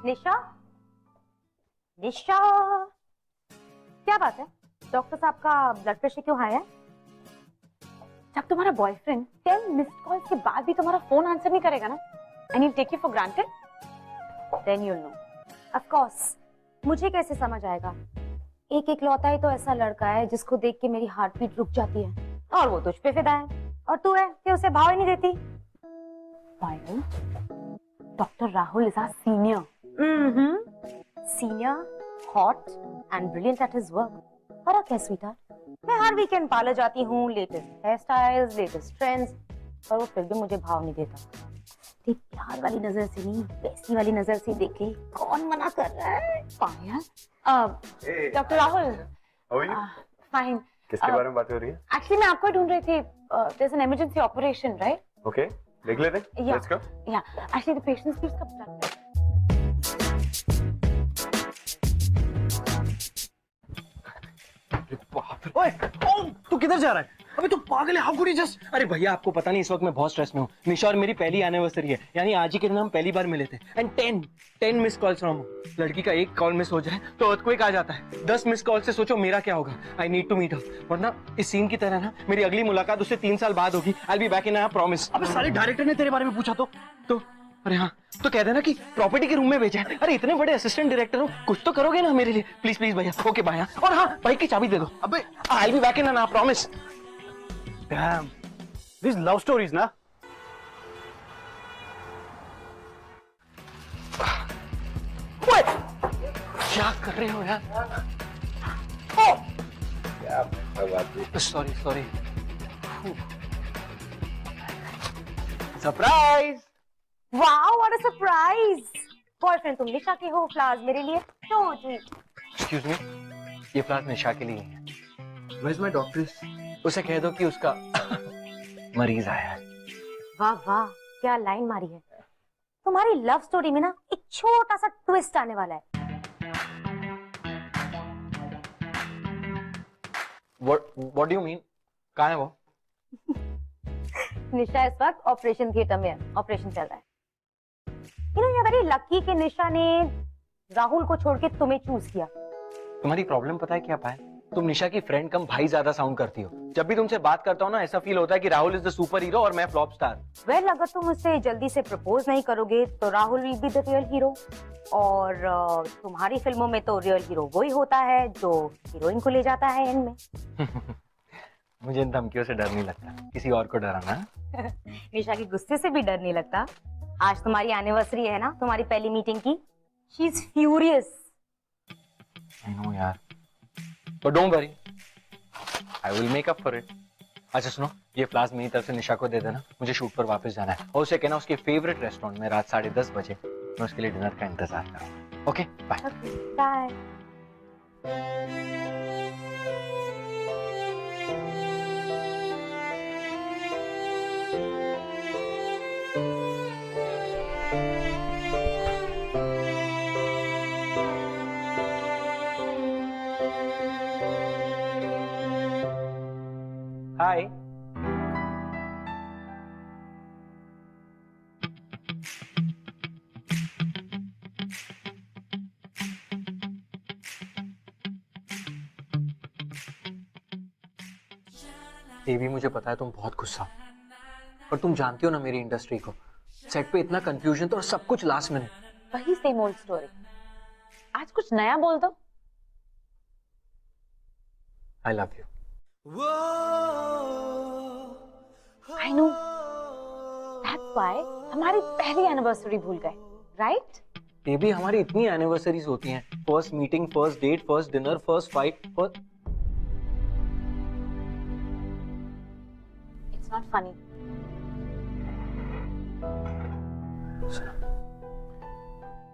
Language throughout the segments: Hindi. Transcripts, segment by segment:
निशा, निशा, क्या बात है? डॉक्टर साहब का ब्लड प्रेशर क्यों हाई है? जब तुम्हारा बॉयफ्रेंड 10 मिस्ड कॉल्स के बाद भी तुम्हारा फोन आंसर नहीं करेगा ना, and you take it for granted, then you know. Of course, मुझे कैसे समझ आएगा? एक इकलौता ही तो ऐसा लड़का है जिसको देख के मेरी हार्ट बीट रुक जाती है, और वो तुझ पे फिदा है, और तू है कि उसे भाव ही नहीं देती। Doctor Rahul is our senior, senior, hot and brilliant at his work. फर्क है स्वीटहार्ट, मैं हर वीकेंड पार्लर जाती हूँ, latest hair styles, latest trends, पर वो फिर भी मुझे भाव नहीं देता। देख, प्यार वाली नजर से नहीं, वैसी वाली नजर से देखे, कौन मना कर रहा है? पायल। Doctor Rahul, fine. किसके बारे में बात हो रही है? एक्चुअली मैं आपको ढूंढ रही थी। There is an emergency operation, right? Okay, देख लेते हैं। Let's go. या एक्चुअली द पेशेंट स्पीक्स कब ओए, तू किधर जा रहा है? अबे तू पागल है? How could you just? अरे भैया, आपको पता नहीं इस वक्त मैं बहुत स्ट्रेस में हूँ। निशा और मेरी पहली एनिवर्सरी है, यानी आज ही के दिन हम पहली बार मिले थे। And 10 miss calls from. लड़की का एक कॉल मिस हो जाए तो अर्थक्वेक आ जाता है। 10 मिस कॉल से सोचो मेरा क्या होगा। I need to meet her, वरना इस सीन की तरह ना मेरी अगली मुलाकात उससे 3 साल बाद होगी। I will be back in, I promise. अबे साले डायरेक्टर ने तेरे बारे में पूछा तो अरे हाँ, तो कह देना कि प्रॉपर्टी के रूम में भेजा है। अरे इतने बड़े असिस्टेंट डायरेक्टर हो, कुछ तो करोगे ना मेरे लिए? प्लीज प्लीज भैया। ओके भैया। और हाँ, बाइक की चाबी दे दो। अबे I will be back in, I promise. Damn, these love stories ना। क्या कर रहे हो यार? Sorry surprise. Wow, what a surprise. Boyfriend तुम निशा के हो, फ्लावर्स मेरे लिए। एक्सक्यूज मी, ये फ्लावर्स निशा के लिए हैं। Where is my doctor? उसे कह दो कि उसका मरीज आया है। वाह वाह, क्या लाइन मारी है। तुम्हारी लव स्टोरी में ना एक छोटा सा ट्विस्ट आने वाला है। What do you mean? कहाँ है वो? निशा इस वक्त ऑपरेशन थिएटर में है, ऑपरेशन चल रहा है। You know, you are very lucky कि निशा ने राहुल को छोड़ के तुम्हें चूज किया। तुम्हारी प्रॉब्लम पता है क्या पाए? तुम निशा की फ्रेंड कम भाई ज्यादा साउंड करती हो। जब भी तुमसे बात करता हूँ ना, ऐसा फील होता है कि Rahul is the super hero और मैं फ्लॉप स्टार। वेल, अगर तुम उससे जल्दी से प्रपोज नहीं करोगे तो Rahul will be the real hero, और तुम्हारी फिल्मों में तो रियल हीरो वही होता है जो हीरोइन को ले जाता है एंड में। मुझे इन धमकियों से डर नहीं लगता, किसी और को डराना। निशा के गुस्से से भी डर नहीं लगता। आज तुम्हारी एनिवर्सरी है ना, तुम्हारी पहली मीटिंग की। She is furious. I know यार, but don't worry, I will make up for it. अच्छा सुनो, ये फ्लावर्स मेरी तरफ से निशा को दे देना। मुझे शूट पर वापस जाना है, और उसे कहना उसके फेवरेट रेस्टोरेंट में रात 10:30 बजे मैं उसके लिए डिनर का इंतजार करूँ। Okay, bye. बाय। हाय। ये भी मुझे पता है तुम बहुत गुस्सा हो, पर तुम जानती हो ना मेरी इंडस्ट्री को। सेट पे इतना कंफ्यूजन तो, और सब कुछ लास्ट मिनट। वही सेम ओल्ड स्टोरी। आज कुछ नया बोल दो। I love you. I know. That's why हमारी पहली एनिवर्सरी भूल गए, राइट? ये भी हमारी इतनी एनिवर्सरीज होती हैं। First meeting, first date, first dinner, first fight. It's not funny.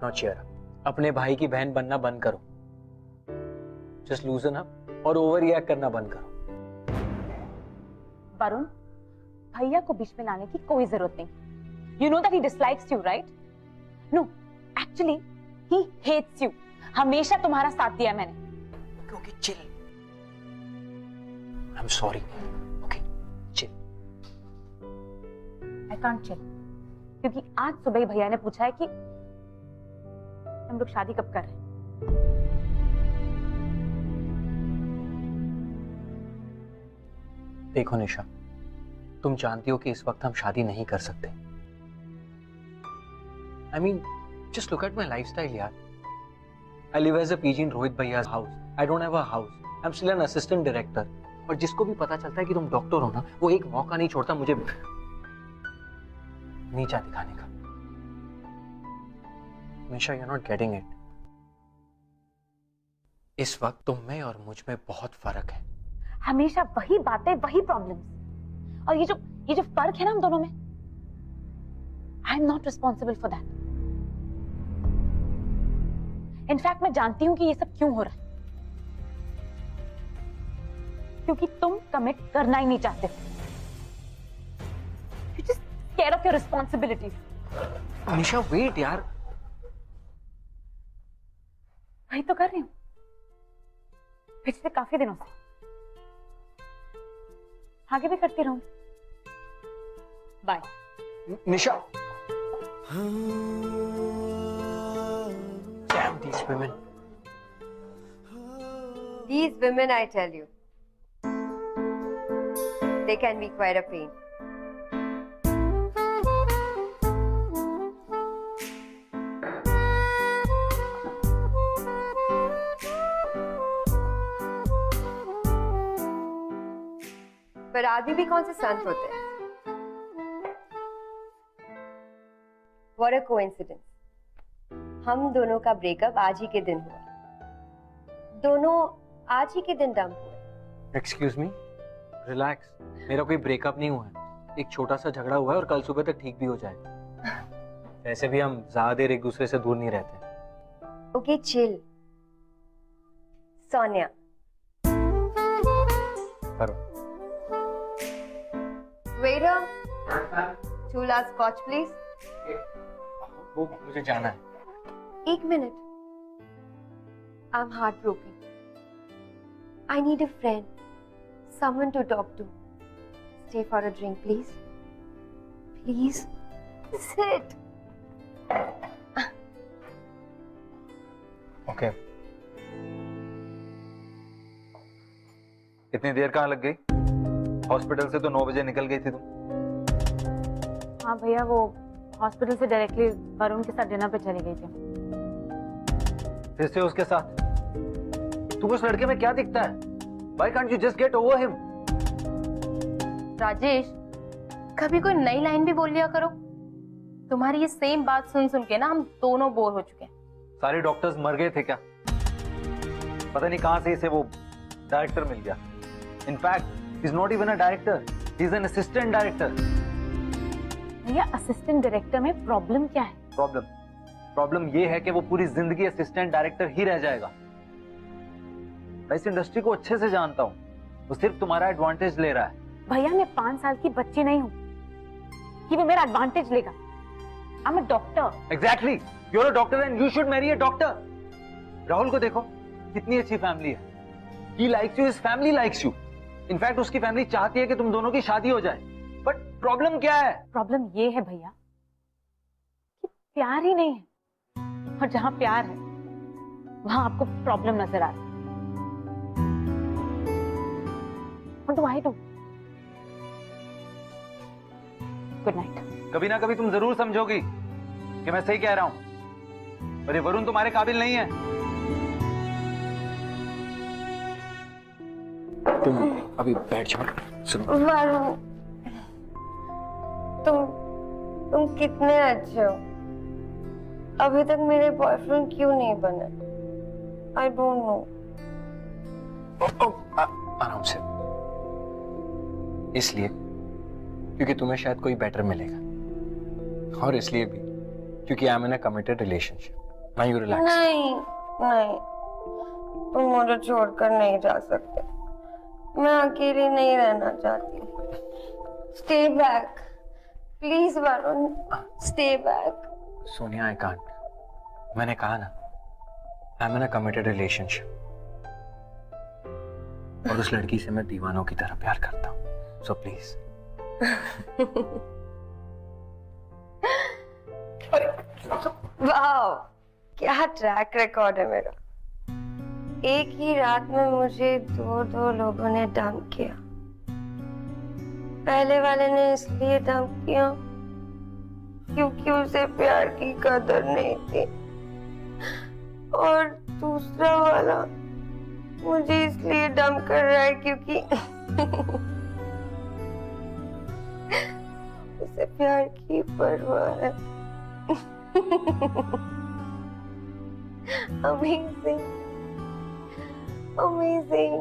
Not cheer up. अपने भाई की बहन बनना बंद करो। Just loosen up और ओवर रिएक्ट करना बंद करो। वरुण, भैया को बीच में लाने की कोई जरूरत नहीं। You know that he dislikes you, right? No, actually, he hates you. हमेशा तुम्हारा साथ दिया मैंने। Okay, chill. I'm sorry. Okay, chill. I can't chill. क्योंकि आज सुबह ही भैया ने पूछा है कि हम लोग शादी कब कर रहे हैं? देखो निशा, तुम जानती हो कि इस वक्त हम शादी नहीं कर सकते। I mean, just look at my lifestyle, यार। I live as a PG in Rohit Bhaiya's house. I don't have a house. I'm still an assistant director. और जिसको भी पता चलता है कि तुम डॉक्टर हो ना, वो एक मौका नहीं छोड़ता मुझे नीचा दिखाने का। निशा, you're not getting it. इस वक्त तुम में और मुझ में बहुत फर्क है। हमेशा वही बातें, वही प्रॉब्लम्स। और ये जो फर्क है ना हम दोनों में, I am not responsible for that. In fact मैं जानती हूं कि ये सब क्यों हो रहा है, क्योंकि तुम कमिट करना ही नहीं चाहते। You just scared of your responsibilities. Nisha, wait यार। वही तो कर रही हूं पिछले काफी दिनों से, आगे भी करती रहूंगी। Bye. Nisha, damn these women. These women, I tell you, they can be quite a pain. पर आदमी भी कौन से संत होते हैं? What a coincidence. हम दोनों का ब्रेकअप आज ही के दिन हुआ। दोनों आज ही के दिन डंप हुए। Excuse me, relax. मेरा कोई ब्रेकअप नहीं हुआ है, एक छोटा सा झगड़ा हुआ है और कल सुबह तक ठीक भी हो जाएगा। वैसे भी हम ज्यादा देर एक दूसरे से दूर नहीं रहते। Okay, chill. सोनिया, करो। Waiter, 2 glass scotch please. वो मुझे जाना है। 1 minute. I'm heartbroken. I need a friend, someone to talk to. Stay for a drink, please. Please, sit. Okay. इतनी देर कहाँ लग गई? हॉस्पिटल से तो 9 बजे निकल गई थी तुम। हाँ भैया, वो हॉस्पिटल से डायरेक्टली वरुण के साथ डिनर पे चली गई थी। फिर से उसके साथ? तुम उस लड़के में क्या दिखता है? Why can't you just get over him? Rajesh, कभी कोई नई लाइन भी बोल लिया करो। तुम्हारी ये सेम बात सुन सुन के ना हम दोनों बोर हो चुके हैं। सारे डॉक्टर्स मर गए थे क्या? पता नहीं कहां से इसे वो डायरेक्टर मिल गया। In fact he is not even a director, he is an assistant director. भैया, असिस्टेंट डायरेक्टर में प्रॉब्लम क्या है? प्रॉब्लम ये है कि वो पूरी जिंदगी असिस्टेंट डायरेक्टर ही रह जाएगा। मैं इस इंडस्ट्री को अच्छे से जानता हूँ, वो सिर्फ तुम्हारा एडवांटेज ले रहा है। भैया, मैं 5 साल की बच्ची नहीं हूँ कि वो मेरा एडवांटेज लेगा। I am a doctor. Exactly, you are a doctor and you should marry a doctor. Rahul को देखो, कितनी अच्छी फैमिली है। He likes you, his family likes you. In fact उसकी फैमिली चाहती है कि तुम दोनों की शादी हो जाए। बट प्रॉब्लम क्या है? प्रॉब्लम ये है भैया कि प्यार ही नहीं है, और जहां प्यार है वहां आपको प्रॉब्लम नजर आ रही है। What do I do? Good night. कभी ना कभी तुम जरूर समझोगी कि मैं सही कह रहा हूं, पर ये वरुण तुम्हारे काबिल नहीं है। तुम अभी बैठ जाओ। सुनो, वरुण, तुम कितने अच्छे हो। अभी तक मेरे बॉयफ्रेंड क्यों नहीं बने? I don't know. आराम से। इसलिए क्योंकि तुम्हें शायद कोई बेटर मिलेगा, और इसलिए भी क्योंकि I am in a committed relationship. Now you relax. नहीं नहीं, तुम मुझे छोड़कर नहीं जा सकते। मैं अकेली नहीं रहना चाहती। Stay back please Varun, stay back. Sonia, I can't. मैंने कहा ना, I am in a committed relationship, और उस लड़की से मैं दीवानों की तरह प्यार करता हूँ। So please. वाओ, क्या ट्रैक रिकॉर्ड है मेरा। एक ही रात में मुझे दो लोगों ने डंप किया। पहले वाले ने इसलिए डंप किया क्योंकि उसे प्यार की कदर नहीं थी, और दूसरा वाला मुझे इसलिए डंप कर रहा है क्योंकि उसे प्यार की परवाह है। Amazing. Amazing.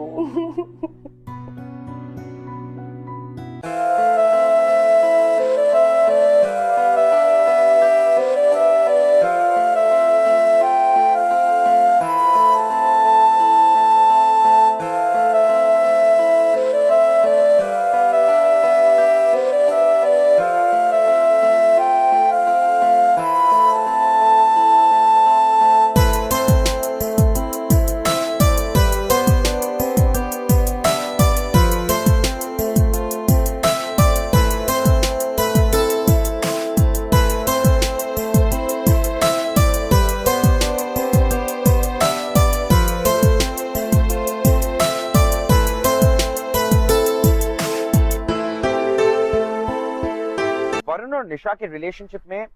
वरुण और निशा के रिलेशनशिप में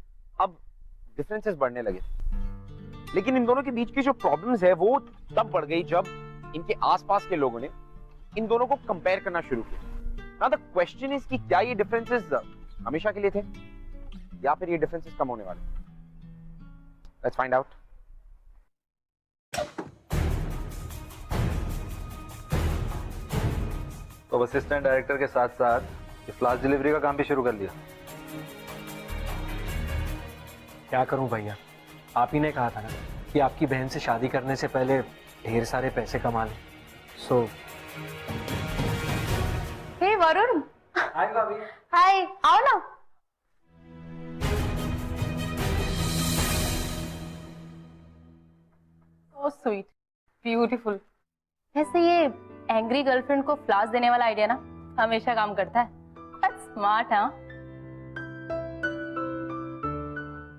अब डिफरेंसेस बढ़ने लगे, लेकिन इन दोनों के बीच की जो प्रॉब्लम्स है वो तब बढ़ गई जब इनके आसपास के लोगों ने इन दोनों को कंपेयर करना शुरू किया। नाउ द क्वेश्चन इज कि क्या ये डिफरेंसेस हमेशा के लिए थे या फिर ये डिफरेंसेस कम होने वाले। Let's find out. तो असिस्टेंट डायरेक्टर के साथ साथ फ्लाश डिलीवरी का काम भी शुरू कर लिया। क्या करूं भैया, आप ही ने कहा था ना कि आपकी बहन से शादी करने से पहले ढेर सारे पैसे कमा लें। सो हे वरुण, हाय भाभी। हाय, आओ ना। So sweet, beautiful. वैसे ये एंग्री गर्लफ्रेंड को फ्लास देने वाला आइडिया ना हमेशा काम करता है। स्मार्ट, हाँ।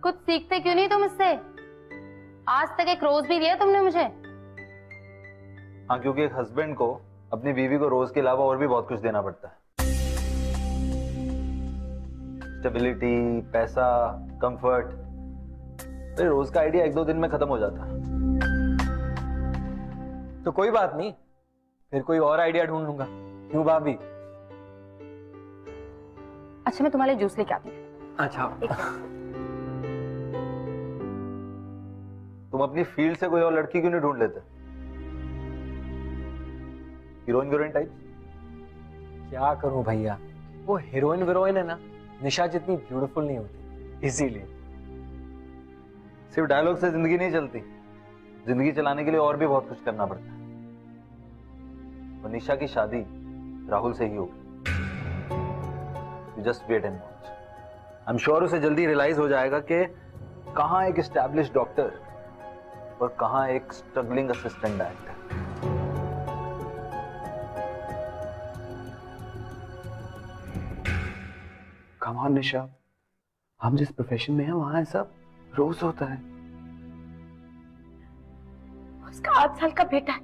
कुछ सीखते क्यों नहीं तुम इससे? आज तक एक रोज भी दिया तुमने मुझे? हाँ, क्योंकि एक हस्बैंड को अपनी बीवी को रोज के अलावा और भी बहुत कुछ देना पड़ता है। स्टेबिलिटी, पैसा, कंफर्ट। अरे रोज का आइडिया 1-2 दिन में खत्म हो जाता है। तो कोई बात नहीं, फिर कोई और आइडिया ढूंढ लूंगा। क्यों भाभी? अच्छा, मैं तुम्हारे लिए जूस लेके आती हूँ। अच्छा। तुम अपनी फील्ड से कोई और लड़की क्यों नहीं ढूंढ लेते? Heroine type? क्या करूं भैया, वो हीरोइन वीरोइन है ना, निशा जितनी ब्यूटीफुल नहीं होती, इसीलिए। सिर्फ डायलॉग से जिंदगी नहीं चलती, जिंदगी चलाने के लिए और भी बहुत कुछ करना पड़ता है। और निशा की शादी राहुल से ही होगी। You just wait and watch. I am sure उसे जल्दी रियलाइज हो जाएगा कि कहां एक एस्टैब्लिश्ड डॉक्टर और कहां एक struggling assistant director. Come on Nisha, हम जिस प्रोफेशन में हैं वहां सब रोज होता है। उसका 8 साल का बेटा है,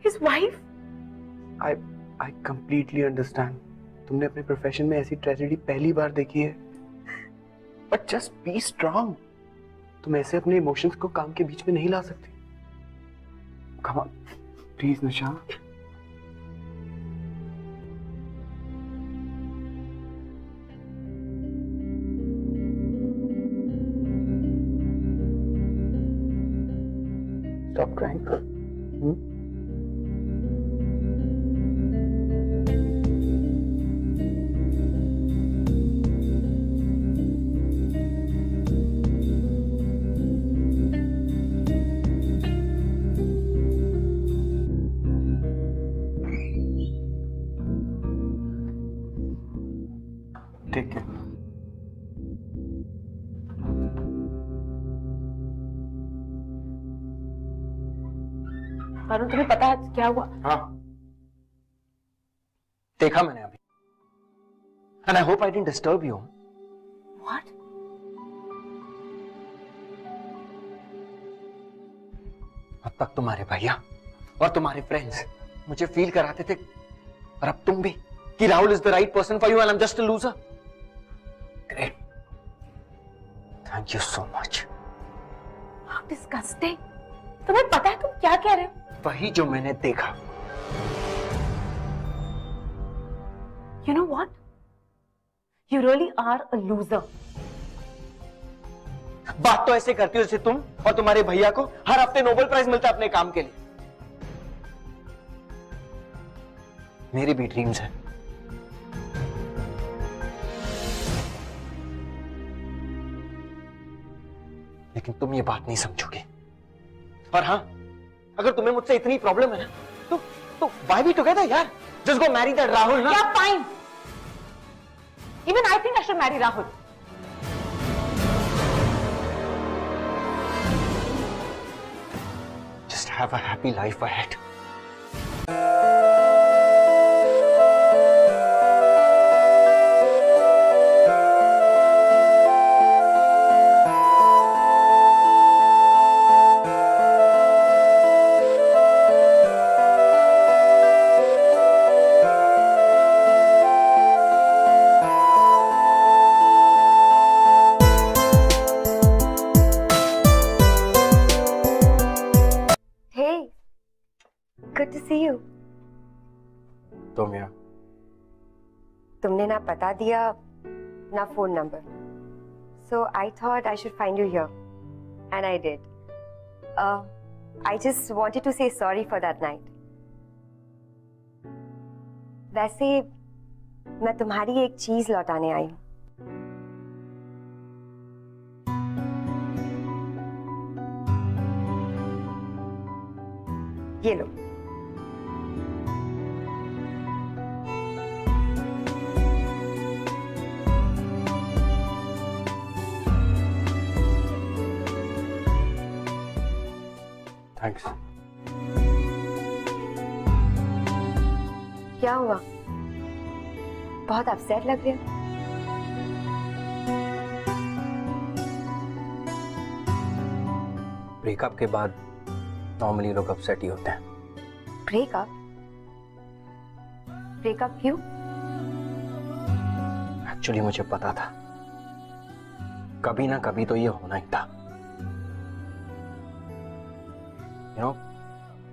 his wife। I completely understand। तुमने अपने प्रोफेशन में ऐसी ट्रेजेडी पहली बार देखी है, बट जस्ट बी स्ट्रांग। तुम ऐसे अपने इमोशंस को काम के बीच में नहीं ला सकती। Come on please Nisha. Stop crying। Take care। Varun, तुम्हें पता है क्या हुआ? हाँ, देखा मैंने अभी। And I hope I didn't disturb you. What? अब तक तुम्हारे भैया और तुम्हारे फ्रेंड्स मुझे फील कराते थे, और अब तुम भी, कि Rahul is the right person for you and I am just a loser. Great, thank you so much. How disgusting. तुम्हें पता है तुम क्या कह रहे हो? वही जो मैंने देखा। You know what? You really are a loser. बात तो ऐसे करती हो जैसे तुम और तुम्हारे भैया को हर हफ्ते नोबेल प्राइज मिलता है अपने काम के लिए। मेरी भी ड्रीम्स है, लेकिन तुम ये बात नहीं समझोगे। और हाँ, अगर तुम्हें मुझसे इतनी प्रॉब्लम है ना, तो why be together यार? Just go marry that Rahul ना। Yeah, fine. Even I think I should marry Rahul. Just have a happy life ahead. Hey, good to see you. तुम यार, तुमने ना पता दिया ना phone number, so I thought I should find you here, and I did. I just wanted to say sorry for that night. वैसे मैं तुम्हारी एक चीज लौटाने आई हूँ। ये लो। थैंक्स। क्या हुआ? बहुत अपसेट लग रहे हो। ब्रेकअप के बाद नॉर्मली लोग अपसेट ही होते हैं। ब्रेकअप? ब्रेकअप क्यों? एक्चुअली मुझे पता था कभी ना कभी तो ये होना ही था। You know,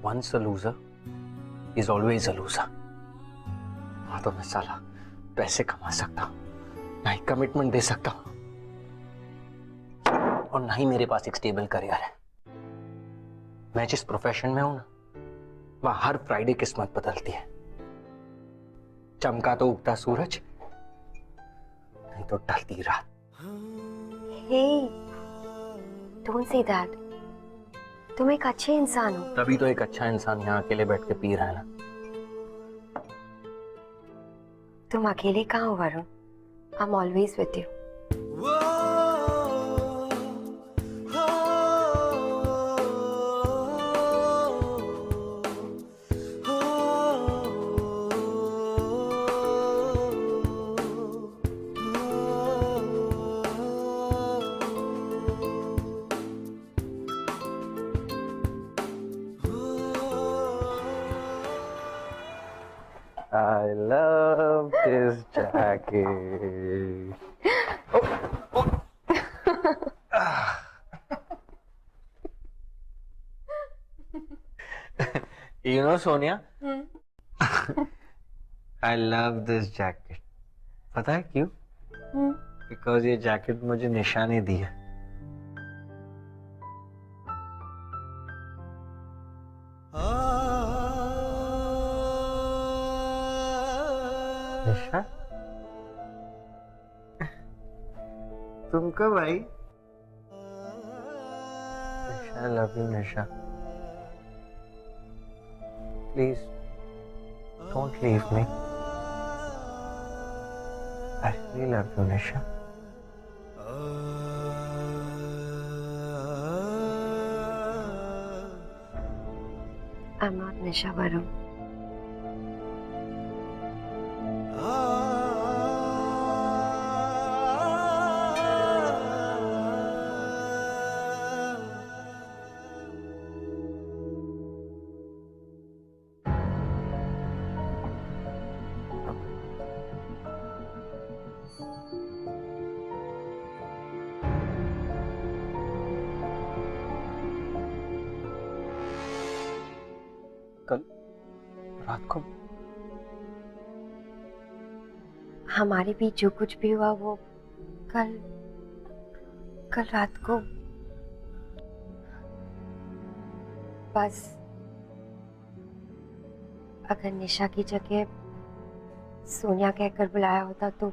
once a loser is always a loser. हाँ, तो मैं साला पैसे कमा सकता हूँ, ना ही कमिटमेंट दे सकता हूँ, और ना ही मेरे पास एक स्टेबल करियर है। मैं जिस प्रोफेशन में हूं ना, वहां हर फ्राइडे किस्मत बदलती है। चमका तो उगता सूरज, नहीं तो ढलती रात। Hey, don't say that. तुम एक अच्छे इंसान हो। तभी तो एक अच्छा इंसान यहाँ अकेले बैठ के पी रहा है ना। तुम अकेले कहाँ हो Varun? I'm always with you. I love this jacket. You know, Sonia, I love this jacket. पता है क्यों? Because ये जैकेट मुझे निशा ने दी है। निशा, तुम कब आई? निशा, I love you, Nisha. Please, don't leave me. I really love you, Nisha. I'm not Nisha Varun. कल रात को? हमारे बीच जो कुछ भी हुआ वो कल रात को बस अगर निशा की जगह सोनिया कहकर बुलाया होता तो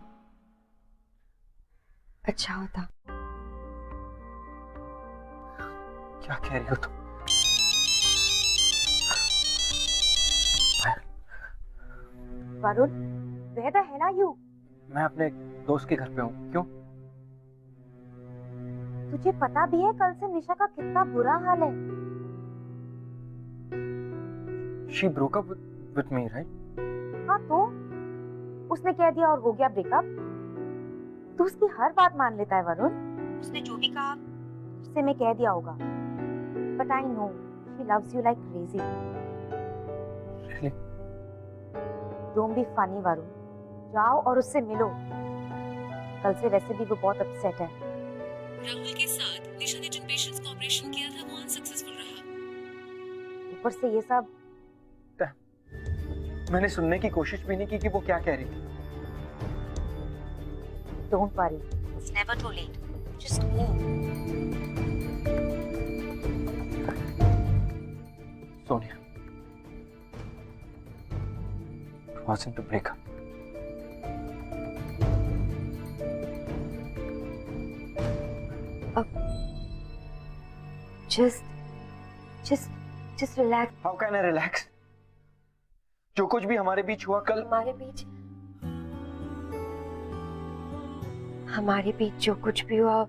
अच्छा होता। क्या कह रही हो तुम? Varun, where the hell are you? मैं अपने दोस्त के घर पे हूँ। क्यों? तुझे पता भी है कल से निशा का कितना बुरा हाल है। She broke up with me, right? हाँ तो उसने कह दिया और हो गया ब्रेकअप। तू उसकी हर बात मान लेता है वरुण। उसने जो भी कहा उससे मैं कह दिया होगा। But I know she loves you like crazy. Really? Don't be funny Varun. जाओ और उससे मिलो। कल से वैसे भी वो बहुत अपसेट है। राहुल के साथ निशा ने जिन पेशेंट्स का ऑपरेशन किया था वो अनसक्सेसफुल रहा। ऊपर से ये सब। मैंने सुनने की कोशिश भी नहीं की कि वो क्या कह रही थी। Don't worry, it's never too late. Just go. Sonia, it wasn't a breakup. Just relax. How can I relax? जो कुछ भी हमारे बीच हुआ कल, हमारे बीच जो कुछ भी हुआ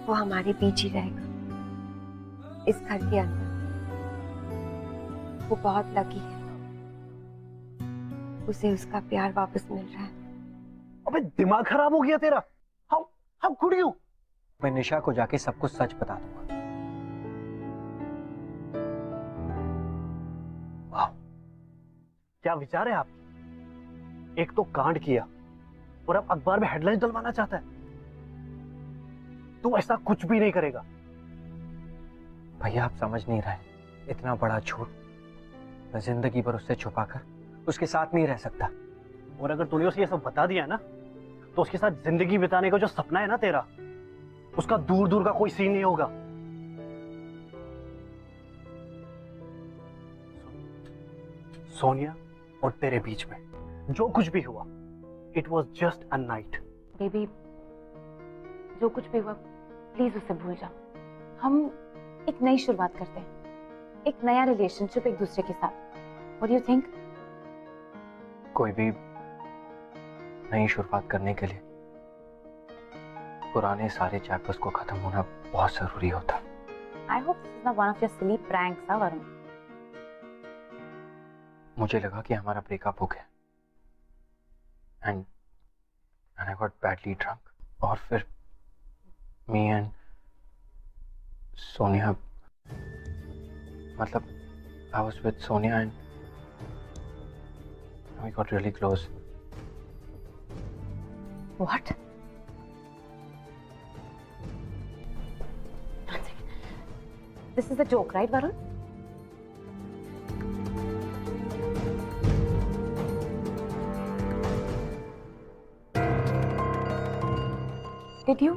वो हमारे बीच ही रहेगा। इस घर के अंदर वो बहुत लकी है, उसे उसका प्यार वापस मिल रहा है। अबे दिमाग खराब हो गया तेरा? How could you? मैं निशा को जाके सब कुछ सच बता दूंगा। वाह, क्या विचार है आप? एक तो कांड किया और अब अखबार में हेडलाइंस डलवाना चाहता है। तू ऐसा कुछ भी नहीं करेगा। भैया आप समझ नहीं रहे, इतना बड़ा झूठ मैं जिंदगी भर उससे छुपाकर उसके साथ नहीं रह सकता। और अगर तूने उसे ये सब बता दिया ना तो उसके साथ जिंदगी बिताने का जो सपना है ना तेरा, उसका दूर दूर का कोई सीन नहीं होगा। सोनिया और तेरे बीच में जो कुछ भी हुआ, it was just a night. Baby, जो कुछ भी हुआ प्लीज उसे भूल जाओ। हम एक नई शुरुआत करते हैं, एक नया रिलेशनशिप एक दूसरे के साथ। What do you think? कोई भी नई शुरुआत करने के लिए पुराने सारे चैप्टर्स को खत्म होना बहुत जरूरी होता। I hope this is not one of your silly pranks, Varun. मुझे लगा कि हमारा ब्रेकअप हो गया and I got badly drunk और फिर मी एंड सोनिया, मतलब I was with Sonia and we got really close. What? This is a joke, right, Varun? Did you?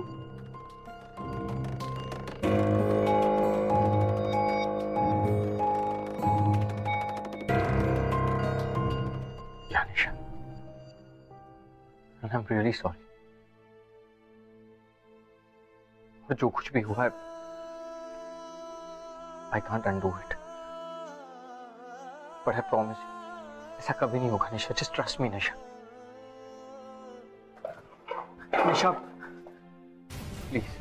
Yeah, Nisha. And I'm really sorry. और जो कुछ भी हुआ है, I can't undo it. But I promise you, ऐसा कभी नहीं होगा निशा. Just trust me, Nisha. Nisha, please.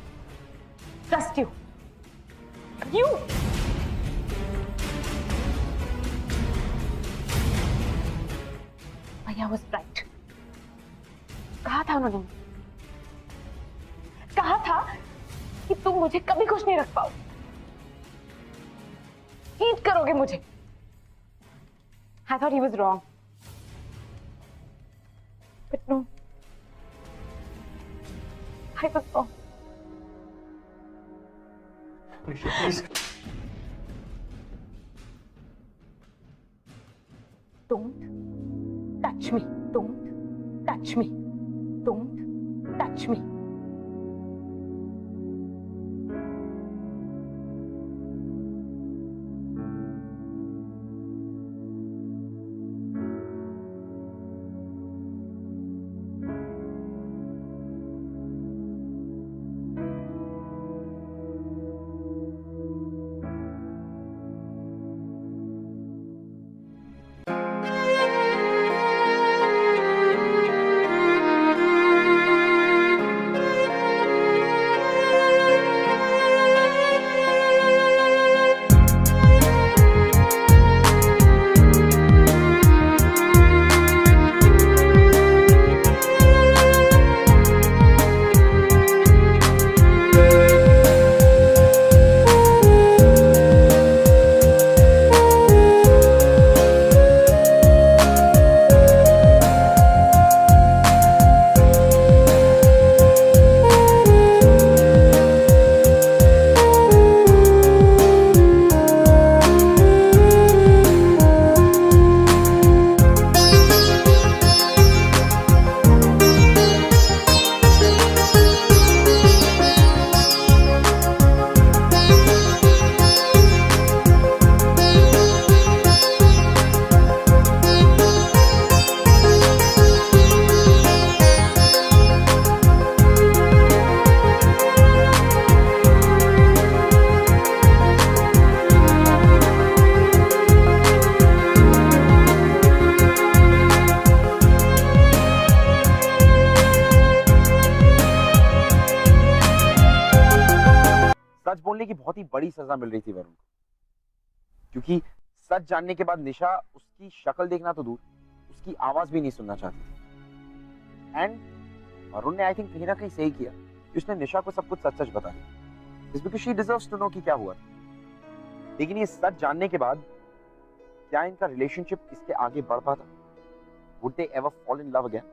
Trust you. You. भैया was right. कहा था उन्होंने, कहा था कि तुम मुझे कभी खुश नहीं रख पाओ, हीट करोगे मुझे। I thought he was wrong, but no, I was wrong. Nisha, please. Touch me. सच बोलने की बहुत ही बड़ी सजा मिल रही थी वरुण को, क्योंकि सच जानने के बाद निशा उसकी शक्ल देखना तो दूर, उसकी आवाज भी नहीं सुनना चाहती थी। एंड वरुण ने आई थिंक कहीं ना कहीं सही किया कि उसने निशा को सब कुछ सच सच बता दिया, because she deserves to know कि क्या हुआ। लेकिन ये सच जानने के बाद क्या इनका रिलेशनशिप इसके आगे बढ़ पाता? Would they ever fall in love again?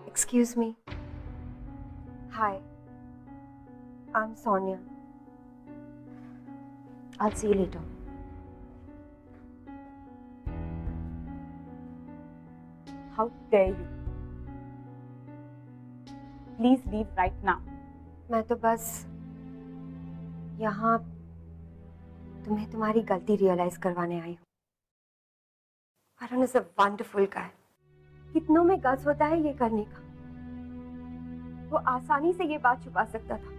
Excuse me. Hi. I'm Sonia. I'll see you later. How dare you? Please leave right now. मैं तो बस यहाँ तुम्हें तुम्हारी गलती रियलाइज करवाने आई हूँ। वरुण इज अ वंडरफुल गाय। कितनों में गट्स होता है ये करने का। वो आसानी से ये बात छुपा सकता था,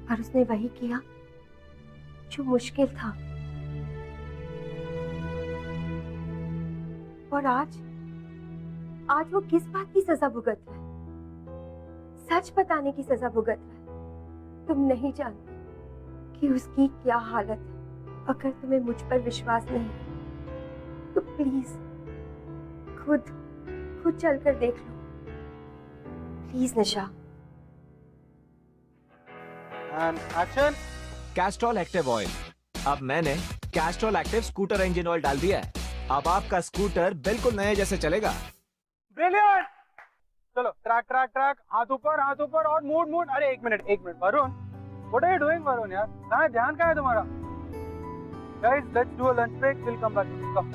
पर उसने वही किया जो मुश्किल था। और आज वो किस बात की सजा भुगत रहा है? सच बताने की सजा भुगत रहा है। तुम नहीं जानते कि उसकी क्या हालत है। अगर तुम्हें मुझ पर विश्वास नहीं तो प्लीज खुद चलकर देख लो। Please Nisha. Action. Castrol active oil. अब मैंने Castrol active scooter engine oil डाल दिया है। अब आपका स्कूटर बिल्कुल नए जैसे चलेगा। ब्रिलियंट। चलो ट्रैक ट्रैक ट्रैक, हाथ ऊपर और मूड। अरे एक minute Varun, what are you doing Varun यार? कहाँ ध्यान कहाँ है तुम्हारा? Guys let's do a lunch break, will come back. Come.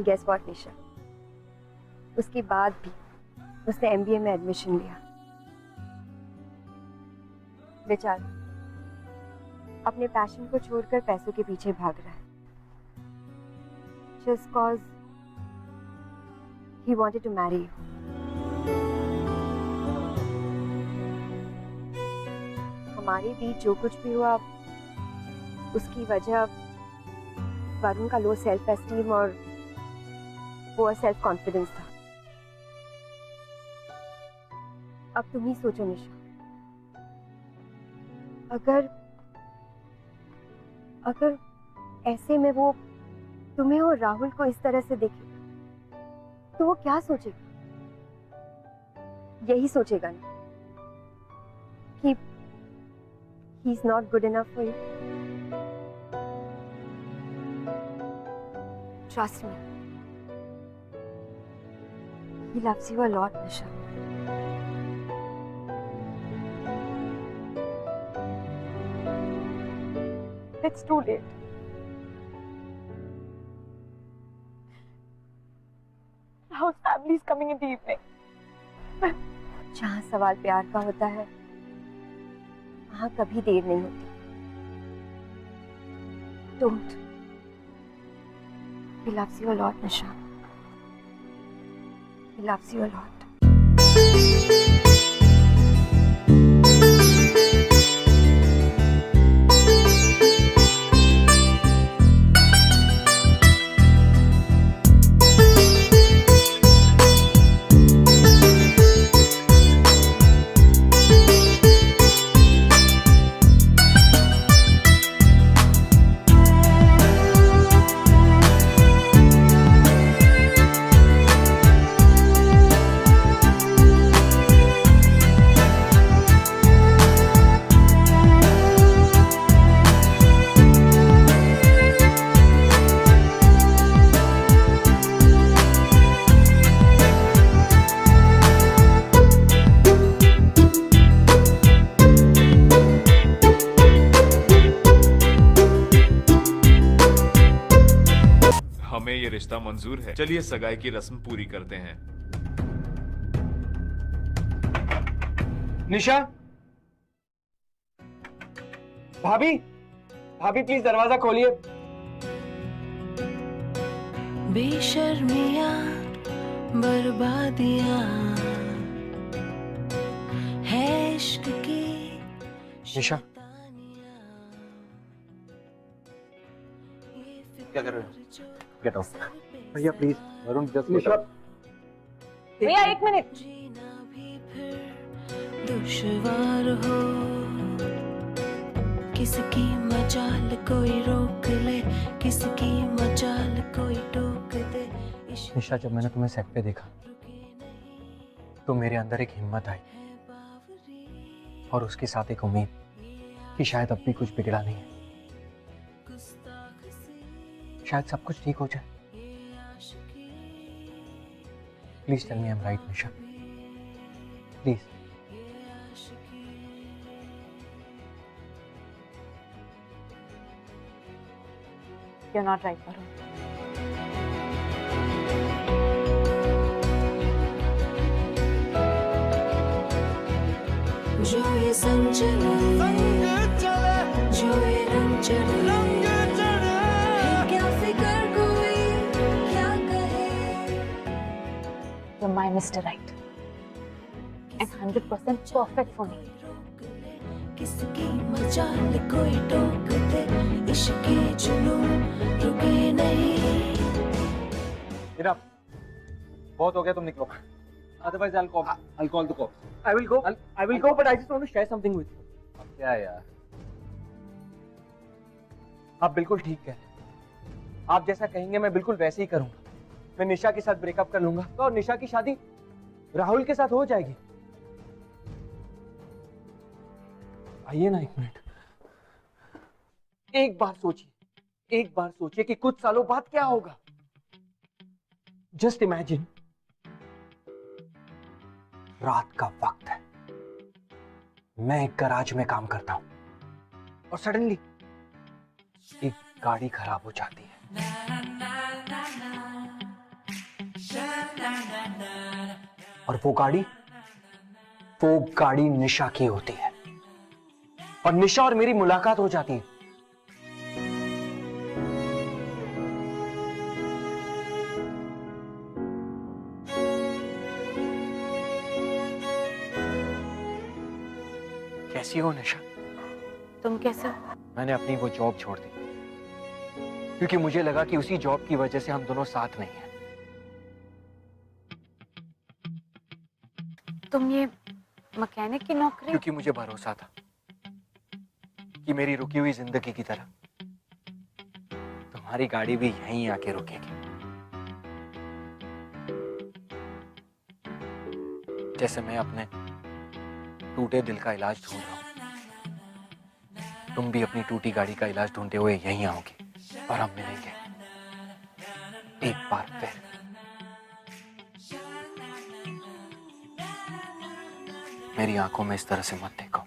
Guess what Nisha, उसके बाद भी उसने एमबीए में एडमिशन लिया। बेचारा अपने पैशन को छोड़कर पैसों के पीछे भाग रहा है, just cause he wanted to marry you. हमारे बीच जो कुछ भी हुआ उसकी वजह वरुण का लो सेल्फ एस्टीम और पुअर सेल्फ कॉन्फिडेंस था। अब तुम ही सोचो निशा, अगर ऐसे में वो तुम्हें और राहुल को इस तरह से देखे तो वो क्या सोचेगा? यही सोचेगा ना कि he is not good enough for you. Trust me. He loves you a lot, Nisha. It's too late. How's family is coming in the evening? जहाँ सवाल प्यार का होता है वहाँ कभी देर नहीं होती. Don't. He loves you a lot, Nisha. He loves you a lot. हमें ये रिश्ता मंजूर है। चलिए सगाई की रस्म पूरी करते हैं। निशा, भाभी, भाभी प्लीज दरवाजा खोलिए। बेशर्मियां बर्बादियां है इश्क की। निशा, क्या कर रहे हो? Get out. भैया प्लीज। वरुण जस्ट निशा, भैया 1 मिनट। दुश्वार हो किसकी मजाल कोई रोक ले, किसकी मजाल कोई टोक दे। निशा, जब मैंने तुम्हें सेट पे देखा तो मेरे अंदर एक हिम्मत आई और उसके साथ एक उम्मीद कि शायद अब भी कुछ बिगड़ा नहीं है, शायद सब कुछ ठीक हो जाए। Please tell me I am right Nisha, please. You're not right, Varun. जो ये संग चले, जो ये रंग चढ़े, क्या फिक्र कोई क्या कहे। You're my Mr. Right. And 100% perfect for me. किसकी मजाल कोई टोक दे, इश्क के जुनून रुके नहीं। इनफ, बहुत हो गया, तुम निकलो। Otherwise I'll call the cops. I will go, but I just want to share something with you. अब क्या है यार? आप बिल्कुल ठीक कह रहे हैं। आप जैसा कहेंगे मैं बिल्कुल वैसे ही करूंगा। मैं निशा के साथ ब्रेकअप कर लूंगा और निशा की शादी राहुल के साथ हो जाएगी। आइए ना 1 मिनट। एक बार सोचिए कि कुछ सालों बाद क्या होगा। जस्ट इमेजिन, रात का वक्त है, मैं एक गैराज में काम करता हूं और सडनली एक गाड़ी खराब हो जाती है। और वो गाड़ी निशा की होती है और निशा और मेरी मुलाकात हो जाती है। कैसी हो निशा? तुम कैसे हो? मैंने अपनी वो जॉब छोड़ दी क्योंकि मुझे लगा कि उसी जॉब की वजह से हम दोनों साथ नहीं हैं। तुम ये मैकेनिक की नौकरी? क्योंकि मुझे भरोसा था कि मेरी रुकी हुई जिंदगी की तरह हमारी गाड़ी भी यहीं आके रुकेगी। जैसे मैं अपने टूटे दिल का इलाज ढूंढ रहा हूं, तुम भी अपनी टूटी गाड़ी का इलाज ढूंढते हुए यहीं आओगे और हम मिलेंगे एक बार फिर। मेरी आंखों में इस तरह से मत देखो,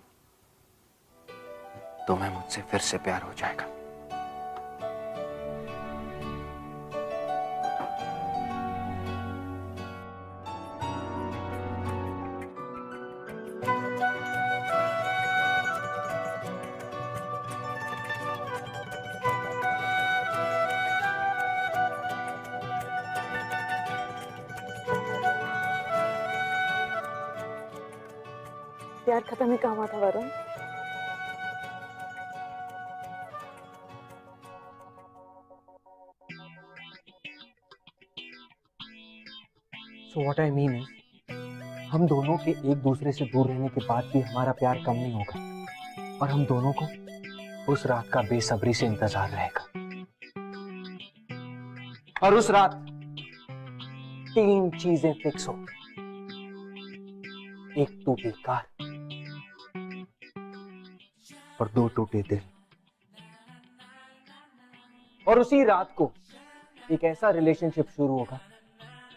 तुम्हें मुझसे फिर से प्यार हो जाएगा। प्यार खत्म ही कहाँ हुआ था Varun? So what I mean is, हम दोनों के एक दूसरे से दूर रहने के बाद भी हमारा प्यार कम नहीं होगा और हम दोनों को उस रात का बेसब्री से इंतजार रहेगा। और उस रात 3 चीजें फिक्स हो, एक टूटी कार और 2 टूटे दिल। और उसी रात को एक ऐसा रिलेशनशिप शुरू होगा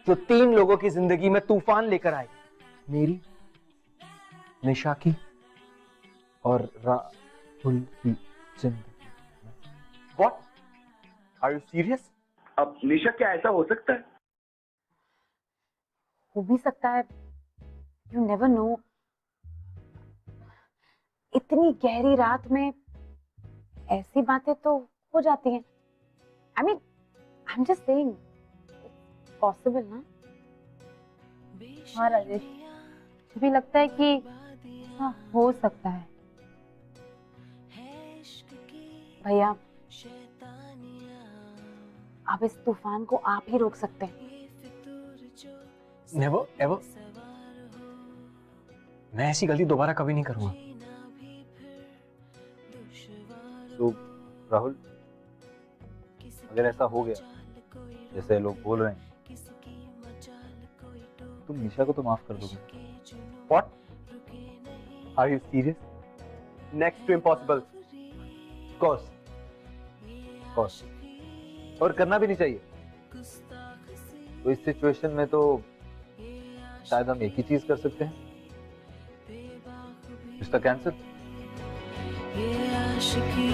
जो 3 लोगों की जिंदगी में तूफान लेकर आएगा, मेरी, निशा की और राहुल की जिंदगी। What? Are you serious? अब निशा क्या ऐसा हो सकता है? हो भी सकता है, यू नेवर नो। इतनी गहरी रात में ऐसी बातें तो हो जाती हैं। I mean, I'm just saying, it's possible ना? हाँ राजेश, मुझे भी लगता है कि हाँ हो सकता है। भैया, अब इस तूफान को आप ही रोक सकते हैं। Never ever। मैं ऐसी गलती दोबारा कभी नहीं करूंगा। तो राहुल, अगर ऐसा हो गया जैसे लोग बोल रहे हैं, तुम निशा को तो माफ कर दोगे? What? Are you serious? Next to impossible. Course. और करना भी नहीं चाहिए। तो इस सिचुएशन में तो शायद हम एक ही चीज कर सकते हैं, रिश्ता कैंसिल। ये आशिकी